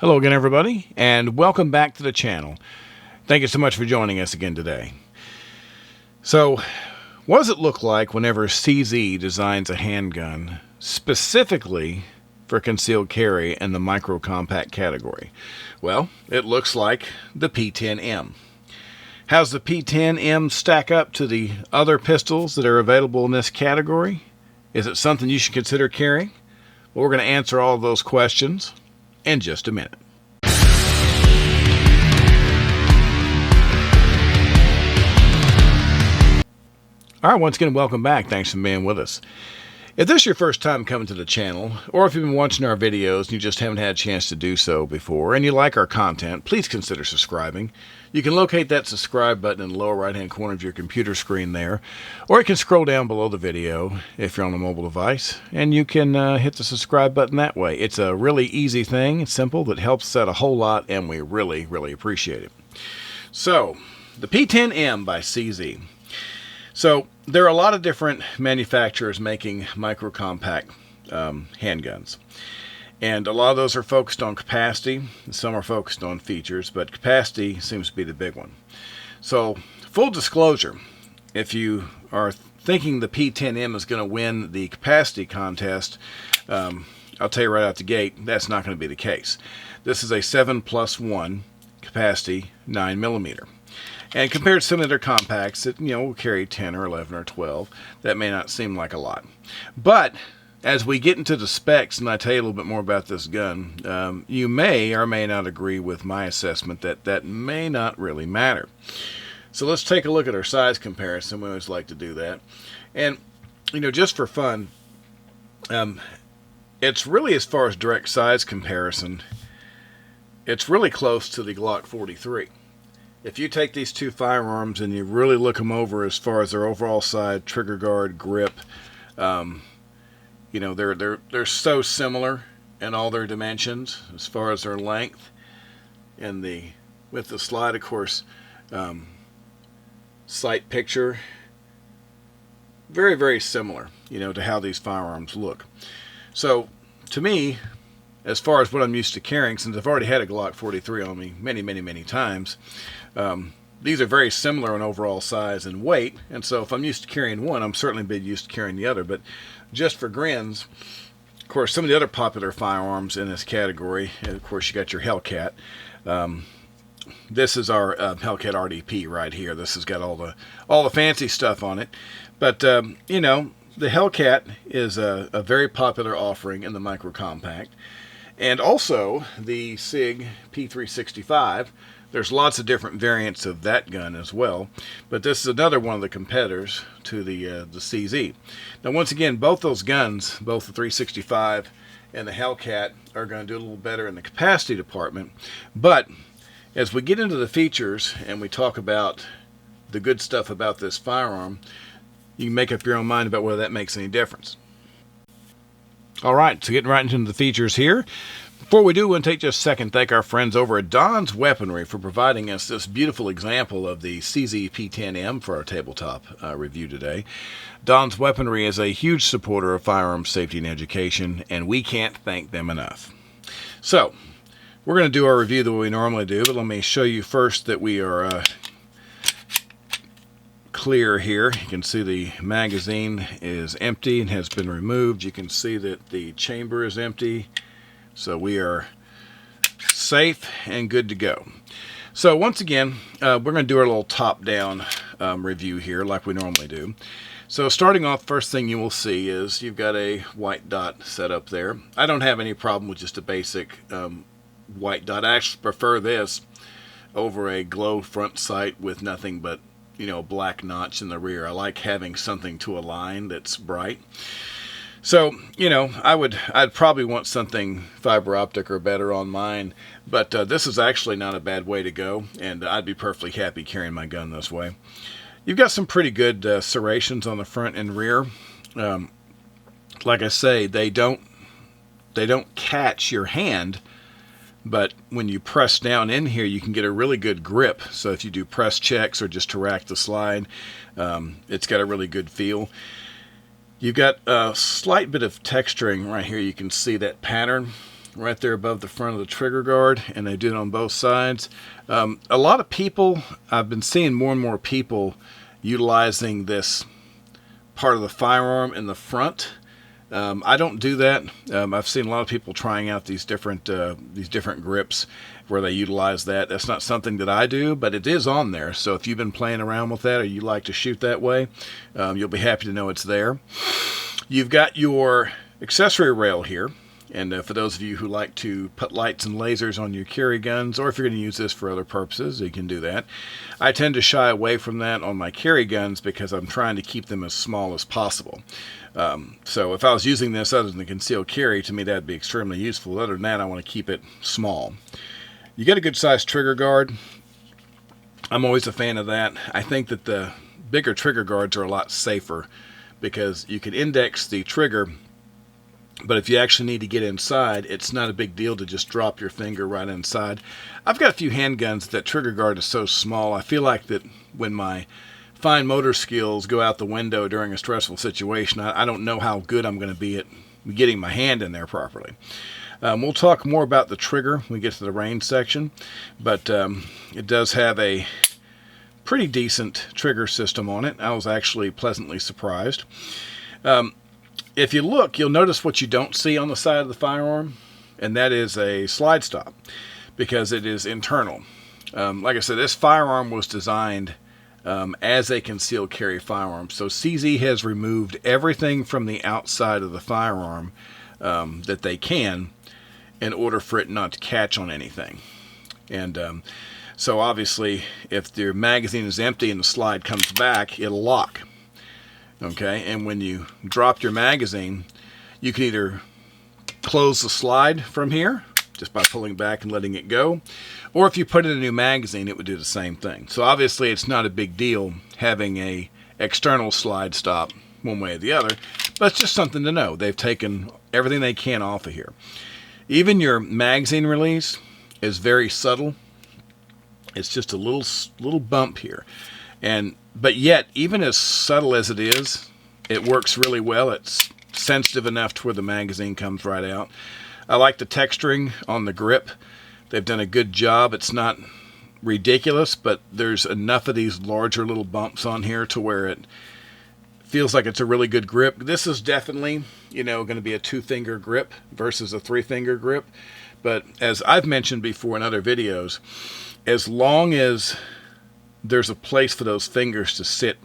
Hello again, everybody, and welcome back to the channel. Thank you so much for joining us again today. So, what does it look like whenever CZ designs a handgun specifically for concealed carry in the micro compact category? Well, it looks like the P10M. How's the P10M stack up to the other pistols that are available in this category? Is it something you should consider carrying? Well, we're going to answer all of those questions in just a minute. All right, once again, welcome back. Thanks for being with us. If this is your first time coming to the channel, or if you've been watching our videos and you just haven't had a chance to do so before, and you like our content, please consider subscribing. You can locate that subscribe button in the lower right-hand corner of your computer screen there, or you can scroll down below the video if you're on a mobile device, and you can hit the subscribe button that way. It's a really easy thing, it's simple, that helps out a whole lot, and we really, really appreciate it. So, the P10M by CZ. So, there are a lot of different manufacturers making micro compact handguns. And a lot of those are focused on capacity, and some are focused on features, but capacity seems to be the big one. So, full disclosure, if you are thinking the P10M is going to win the capacity contest, I'll tell you right out the gate, that's not going to be the case. This is a 7+1 capacity 9mm. And compared to some of their compacts that, will carry 10 or 11 or 12, that may not seem like a lot. But as we get into the specs and I tell you a little bit more about this gun, you may or may not agree with my assessment that that may not really matter. So let's take a look at our size comparison. We always like to do that. And, just for fun, it's really, as far as direct size comparison, it's really close to the Glock 43. If you take these two firearms and you really look them over as far as their overall size, trigger guard, grip, they're so similar in all their dimensions as far as their length, and with the slide, of course, sight picture, very, very similar, to how these firearms look. So, to me, as far as what I'm used to carrying, since I've already had a Glock 43 on me many, many, many times, these are very similar in overall size and weight, and so if I'm used to carrying one, I'm certainly been used to carrying the other. But just for grins, of course, some of the other popular firearms in this category, and of course you got your Hellcat. This is our Hellcat RDP right here. This has got all the fancy stuff on it, but the Hellcat is a very popular offering in the micro compact. And also the SIG P365. There's lots of different variants of that gun as well, but this is another one of the competitors to the CZ. Now, once again, both those guns, both the 365 and the Hellcat, are going to do a little better in the capacity department. But as we get into the features and we talk about the good stuff about this firearm, you can make up your own mind about whether that makes any difference. All right, so getting right into the features here. Before we do, we want to take just a second to thank our friends over at Don's Weaponry for providing us this beautiful example of the CZ P10M for our tabletop review today. Don's Weaponry is a huge supporter of firearms safety and education, and we can't thank them enough. So, we're going to do our review the way we normally do, but let me show you first that we are clear here. You can see the magazine is empty and has been removed. You can see that the chamber is empty. So we are safe and good to go. So once again, we're going to do our little top-down review here like we normally do. So starting off, first thing you will see is you've got a white dot set up there. I don't have any problem with just a basic white dot. I actually prefer this over a glow front sight with nothing but black notch in the rear. I like having something to align that's bright. So, I'd probably want something fiber optic or better on mine, but this is actually not a bad way to go, and I'd be perfectly happy carrying my gun this way. You've got some pretty good serrations on the front and rear. Like I say, they don't catch your hand, but when you press down in here, you can get a really good grip. So if you do press checks or just to rack the slide, it's got a really good feel. You've got a slight bit of texturing right here. You can see that pattern. right there above the front of the trigger guard, and they do it on both sides. A lot of people, I've been seeing more and more people utilizing this part of the firearm in the front. I don't do that. I've seen a lot of people trying out these different grips where they utilize that. That's not something that I do, but it is on there. So if you've been playing around with that or you like to shoot that way, you'll be happy to know it's there. You've got your accessory rail here. And for those of you who like to put lights and lasers on your carry guns, or if you're going to use this for other purposes, you can do that. I tend to shy away from that on my carry guns because I'm trying to keep them as small as possible. So if I was using this other than the concealed carry, to me that'd be extremely useful. Other than that, I want to keep it small. You get a good sized trigger guard. I'm always a fan of that. I think that the bigger trigger guards are a lot safer because you can index the trigger, but if you actually need to get inside, it's not a big deal to just drop your finger right inside. I've got a few handguns that trigger guard is so small, I feel like that when my fine motor skills go out the window during a stressful situation, I don't know how good I'm going to be at getting my hand in there properly. We'll talk more about the trigger when we get to the range section, but it does have a pretty decent trigger system on it. I was actually pleasantly surprised. If you look, you'll notice what you don't see on the side of the firearm, and that is a slide stop, because it is internal. Like I said, this firearm was designed as a concealed carry firearm, so CZ has removed everything from the outside of the firearm that they can in order for it not to catch on anything. And so obviously, if your magazine is empty and the slide comes back, it'll lock. Okay, and when you drop your magazine, you can either close the slide from here just by pulling back and letting it go, or if you put in a new magazine, it would do the same thing. So obviously it's not a big deal having a external slide stop one way or the other, but it's just something to know. They've taken everything they can off of here. Even your magazine release is very subtle. It's just a little bump here. But yet, even as subtle as it is, it works really well. It's sensitive enough to where the magazine comes right out. I like the texturing on the grip. They've done a good job. It's not ridiculous, but there's enough of these larger little bumps on here to where it feels like it's a really good grip. This is definitely, going to be a 2-finger grip versus a 3-finger grip. But as I've mentioned before in other videos, as long as there's a place for those fingers to sit,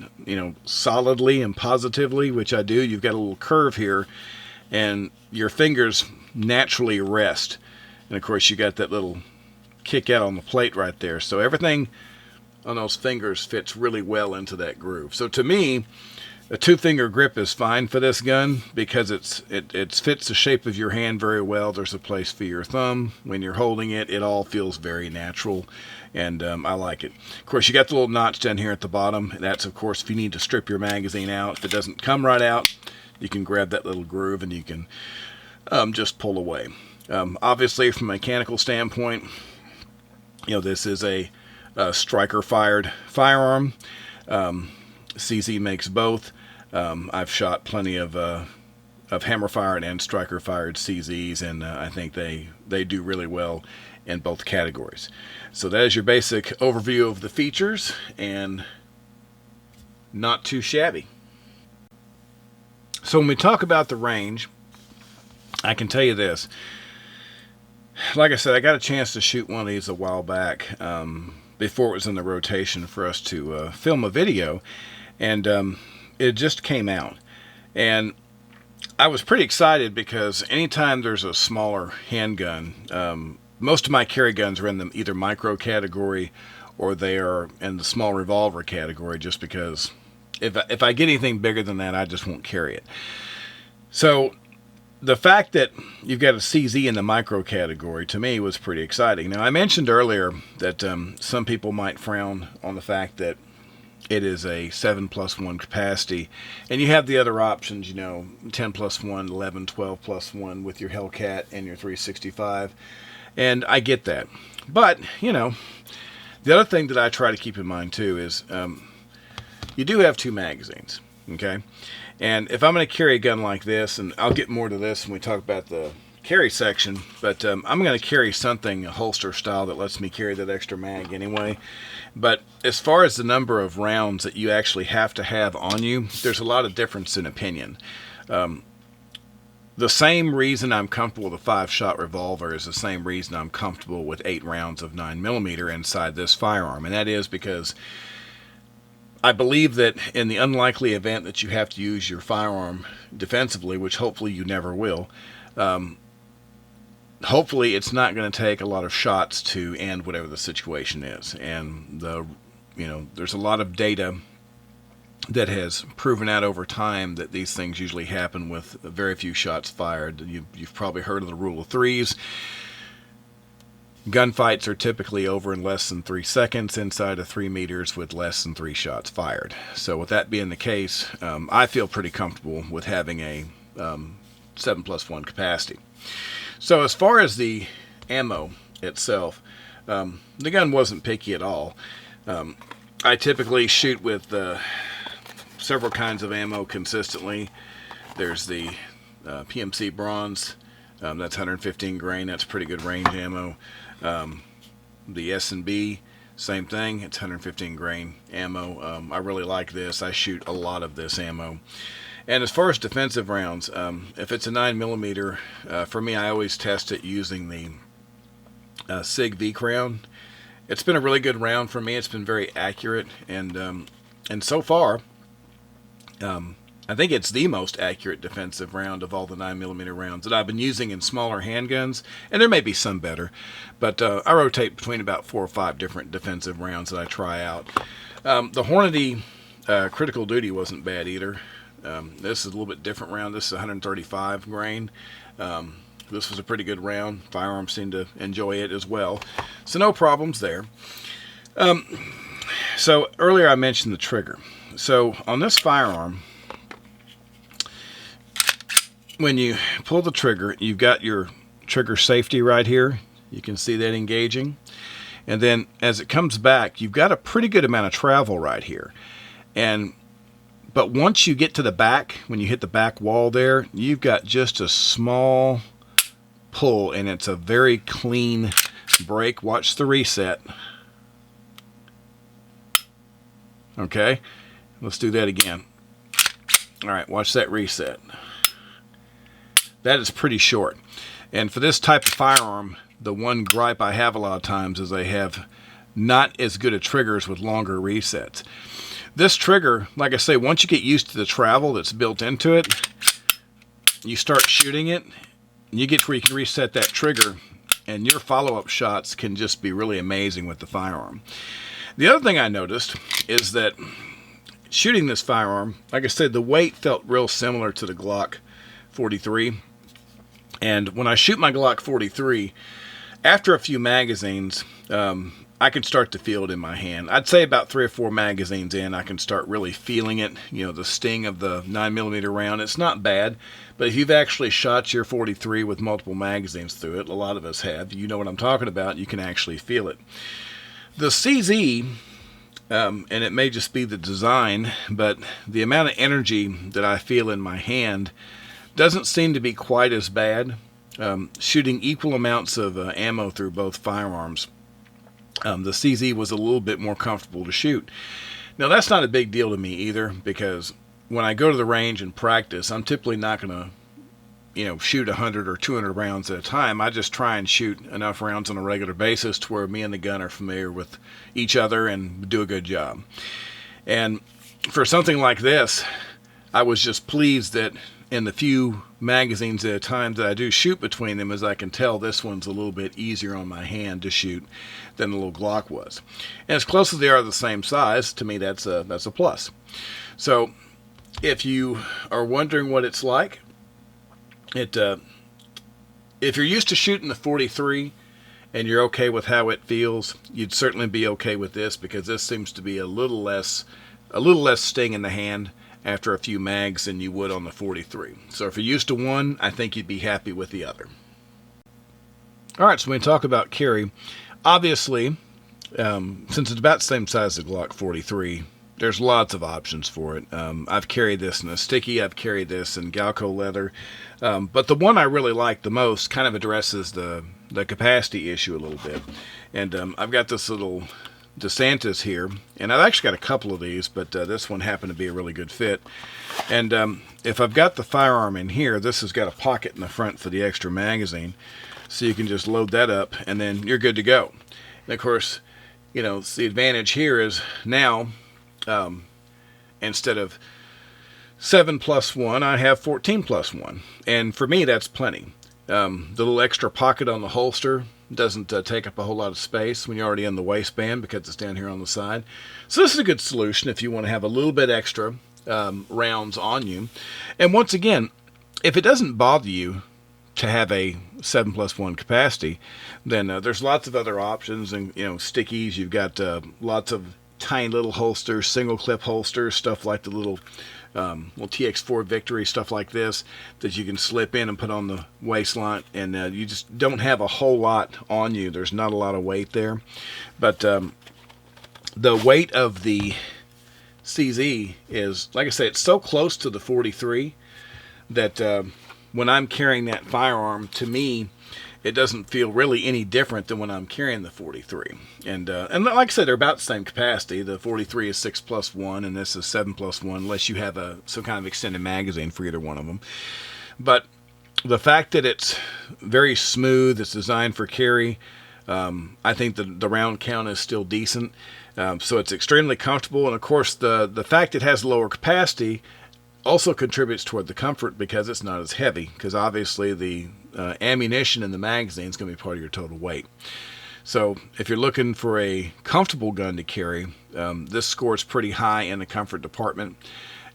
solidly and positively, which I do. You've got a little curve here, and your fingers naturally rest. And of course, you got that little kick out on the plate right there. So everything on those fingers fits really well into that groove. So to me, a 2-finger grip is fine for this gun because it fits the shape of your hand very well. There's a place for your thumb. When you're holding it, it all feels very natural, and I like it. Of course, you got the little notch down here at the bottom. That's, of course, if you need to strip your magazine out. If it doesn't come right out, you can grab that little groove and you can just pull away. Obviously, from a mechanical standpoint, this is a striker-fired firearm. CZ makes both. I've shot plenty of hammer-fired and striker-fired CZs, and I think they do really well in both categories. So that is your basic overview of the features, and not too shabby. So when we talk about the range, I can tell you this. Like I said, I got a chance to shoot one of these a while back before it was in the rotation for us to film a video, and it just came out. And I was pretty excited because anytime there's a smaller handgun, most of my carry guns are in the either micro category or they are in the small revolver category, just because if I get anything bigger than that, I just won't carry it. So the fact that you've got a CZ in the micro category, to me, was pretty exciting. Now, I mentioned earlier that some people might frown on the fact that it is a 7+1 capacity, and you have the other options, 10+1, 11, 12+1 with your Hellcat and your 365, and I get that. But, the other thing that I try to keep in mind, too, is you do have 2 magazines, okay? And if I'm going to carry a gun like this, and I'll get more to this when we talk about the carry section, but I'm going to carry something holster style that lets me carry that extra mag anyway. But as far as the number of rounds that you actually have to have on you, there's a lot of difference in opinion. The same reason I'm comfortable with a 5-shot revolver is the same reason I'm comfortable with 8 rounds of 9mm inside this firearm, and that is because I believe that in the unlikely event that you have to use your firearm defensively, which hopefully you never will, hopefully it's not going to take a lot of shots to end whatever the situation is. And there's a lot of data that has proven out over time that these things usually happen with very few shots fired. You've probably heard of the rule of threes. Gunfights are typically over in less than 3 seconds inside of 3 meters with less than 3 shots fired. So with that being the case, I feel pretty comfortable with having a 7+1 capacity. So as far as the ammo itself, the gun wasn't picky at all. I typically shoot with several kinds of ammo consistently. There's the PMC Bronze, that's 115 grain, that's pretty good range ammo. The S&B, same thing, it's 115 grain ammo. I really like this. I shoot a lot of this ammo. And as far as defensive rounds, if it's a 9mm, for me, I always test it using the SIG V-Crown. It's been a really good round for me. It's been very accurate, and so far, I think it's the most accurate defensive round of all the 9mm rounds that I've been using in smaller handguns, and there may be some better, but I rotate between about 4 or 5 different defensive rounds that I try out. The Hornady Critical Duty wasn't bad either. This is a little bit different round. This is 135 grain. This was a pretty good round. Firearms seem to enjoy it as well, so no problems there. So earlier I mentioned the trigger. So on this firearm, when you pull the trigger, you've got your trigger safety right here. You can see that engaging. And then as it comes back, you've got a pretty good amount of travel right here. But once you get to the back, when you hit the back wall there, you've got just a small pull, and it's a very clean break. Watch the reset. Okay, let's do that again. All right, watch that reset. That is pretty short. And for this type of firearm, the one gripe I have a lot of times is they have not as good of triggers with longer resets. This trigger, like I say, once you get used to the travel that's built into it, you start shooting it, and you get to where you can reset that trigger, and your follow-up shots can just be really amazing with the firearm. The other thing I noticed is that shooting this firearm, like I said, the weight felt real similar to the Glock 43. And when I shoot my Glock 43, after a few magazines, I can start to feel it in my hand. I'd say about 3 or 4 magazines in, I can start really feeling it. You know, the sting of the 9mm round. It's not bad, but if you've actually shot your 43 with multiple magazines through it, a lot of us have, you know what I'm talking about, you can actually feel it. The CZ, and it may just be the design, but the amount of energy that I feel in my hand doesn't seem to be quite as bad. Shooting equal amounts of ammo through both firearms, the CZ was a little bit more comfortable to shoot. Now that's not a big deal to me either, because when I go to the range and practice, I'm typically not going to, shoot 100 or 200 rounds at a time. I just try and shoot enough rounds on a regular basis to where me and the gun are familiar with each other and do a good job. And for something like this, I was just pleased that in the few magazines at a time that I do shoot between them, as I can tell, this one's a little bit easier on my hand to shoot than the little Glock was. And as close as they are the same size, to me that's a plus. So if you are wondering what it's like, if you're used to shooting the 43 and you're okay with how it feels, you'd certainly be okay with this, because this seems to be a little less sting in the hand after a few mags than you would on the 43. So if you're used to one, I think you'd be happy with the other. Alright, so when we talk about carry, obviously, since it's about the same size as the Glock 43, there's lots of options for it. I've carried this in a sticky, I've carried this in Galco leather, but the one I really like the most kind of addresses the capacity issue a little bit. And I've got this little DeSantis here, and I've actually got a couple of these, but this one happened to be a really good fit. And if I've got the firearm in here, this has got a pocket in the front for the extra magazine, so you can just load that up, and then you're good to go. And of course, you know, the advantage here is now, instead of 7 plus 1, I have 14 plus 1. And for me, that's plenty. The little extra pocket on the holster doesn't take up a whole lot of space when you're already in the waistband because it's down here on the side. So this is a good solution if you want to have a little bit extra rounds on you. And once again, if it doesn't bother you to have a 7 plus 1 capacity, then there's lots of other options. And, you know, stickies, you've got lots of tiny little holsters, single clip holsters, stuff like the little TX4 Victory, stuff like this that you can slip in and put on the waistline, and you just don't have a whole lot on you. There's not a lot of weight there, but the weight of the CZ is, like I say, it's so close to the 43 that when I'm carrying that firearm, to me, it doesn't feel really any different than when I'm carrying the 43. And like I said, they're about the same capacity. The 43 is 6 plus 1, and this is 7 plus 1, unless you have some kind of extended magazine for either one of them. But the fact that it's very smooth, it's designed for carry, I think the round count is still decent. So it's extremely comfortable. And of course, the fact it has lower capacity also contributes toward the comfort because it's not as heavy, because obviously the ammunition in the magazine is going to be part of your total weight. So if you're looking for a comfortable gun to carry, this scores pretty high in the comfort department.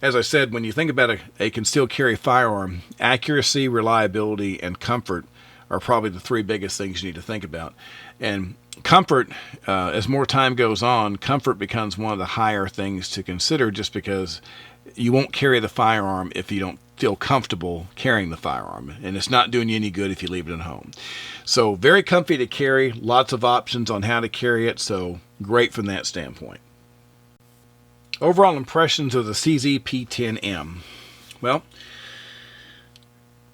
As I said, when you think about a concealed carry firearm, accuracy, reliability, and comfort are probably the three biggest things you need to think about. And comfort, as more time goes on, comfort becomes one of the higher things to consider, just because you won't carry the firearm if you don't feel comfortable carrying the firearm, and it's not doing you any good if you leave it at home. So very comfy to carry, lots of options on how to carry it, so great from that standpoint. Overall impressions of the CZ P10M. Well,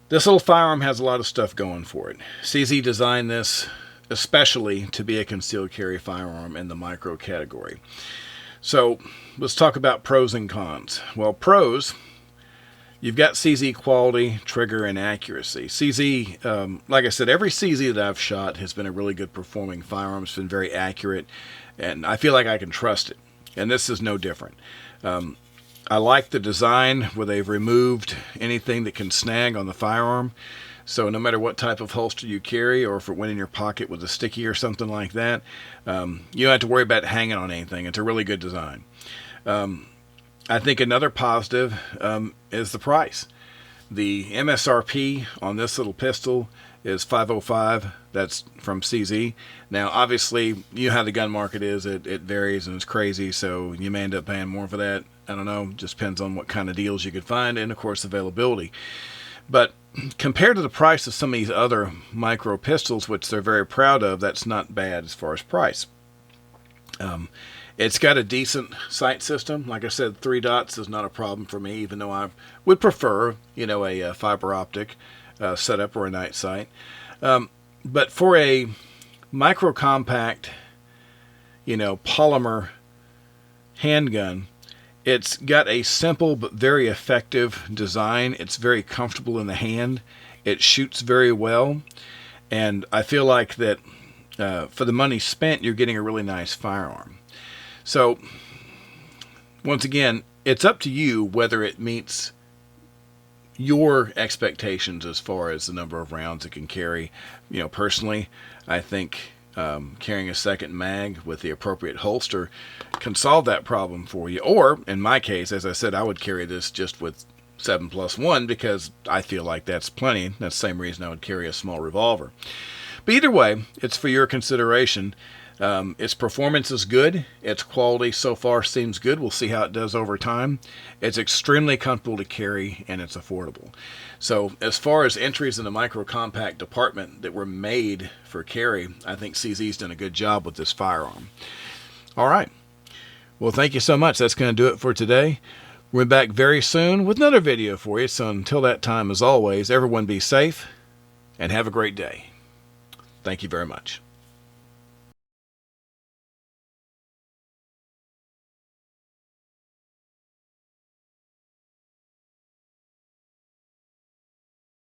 this little firearm has a lot of stuff going for it. CZ designed this especially to be a concealed carry firearm in the micro category. So let's talk about pros and cons. Well, pros, you've got CZ quality, trigger, and accuracy. CZ, like I said, every CZ that I've shot has been a really good performing firearm. It's been very accurate, and I feel like I can trust it. And this is no different. I like the design where they've removed anything that can snag on the firearm. So no matter what type of holster you carry, or if it went in your pocket with a sticky or something like that, you don't have to worry about hanging on anything. It's a really good design. I think another positive is the price. The MSRP on this little pistol is $505. That's from CZ. Now, obviously, you know how the gun market is. It varies and it's crazy, so you may end up paying more for that. I don't know. Just depends on what kind of deals you could find and, of course, availability. But compared to the price of some of these other micro pistols, which they're very proud of, that's not bad as far as price. It's got a decent sight system. Like I said, 3 dots is not a problem for me, even though I would prefer, a fiber optic setup or a night sight. But for a micro compact, polymer handgun, it's got a simple but very effective design. It's very comfortable in the hand. It shoots very well. And I feel like that for the money spent, you're getting a really nice firearm. So, once again, it's up to you whether it meets your expectations as far as the number of rounds it can carry. Personally, I think carrying a second mag with the appropriate holster can solve that problem for you. Or, in my case, as I said, I would carry this just with 7+1 because I feel like that's plenty. That's the same reason I would carry a small revolver. But either way, it's for your consideration. Its performance is good. Its quality so far seems good. We'll see how it does over time. It's extremely comfortable to carry, and it's affordable. So as far as entries in the micro compact department that were made for carry, I think CZ's done a good job with this firearm. All right. Well, thank you so much. That's going to do it for today. We're back very soon with another video for you. So until that time, as always, everyone be safe and have a great day. Thank you very much.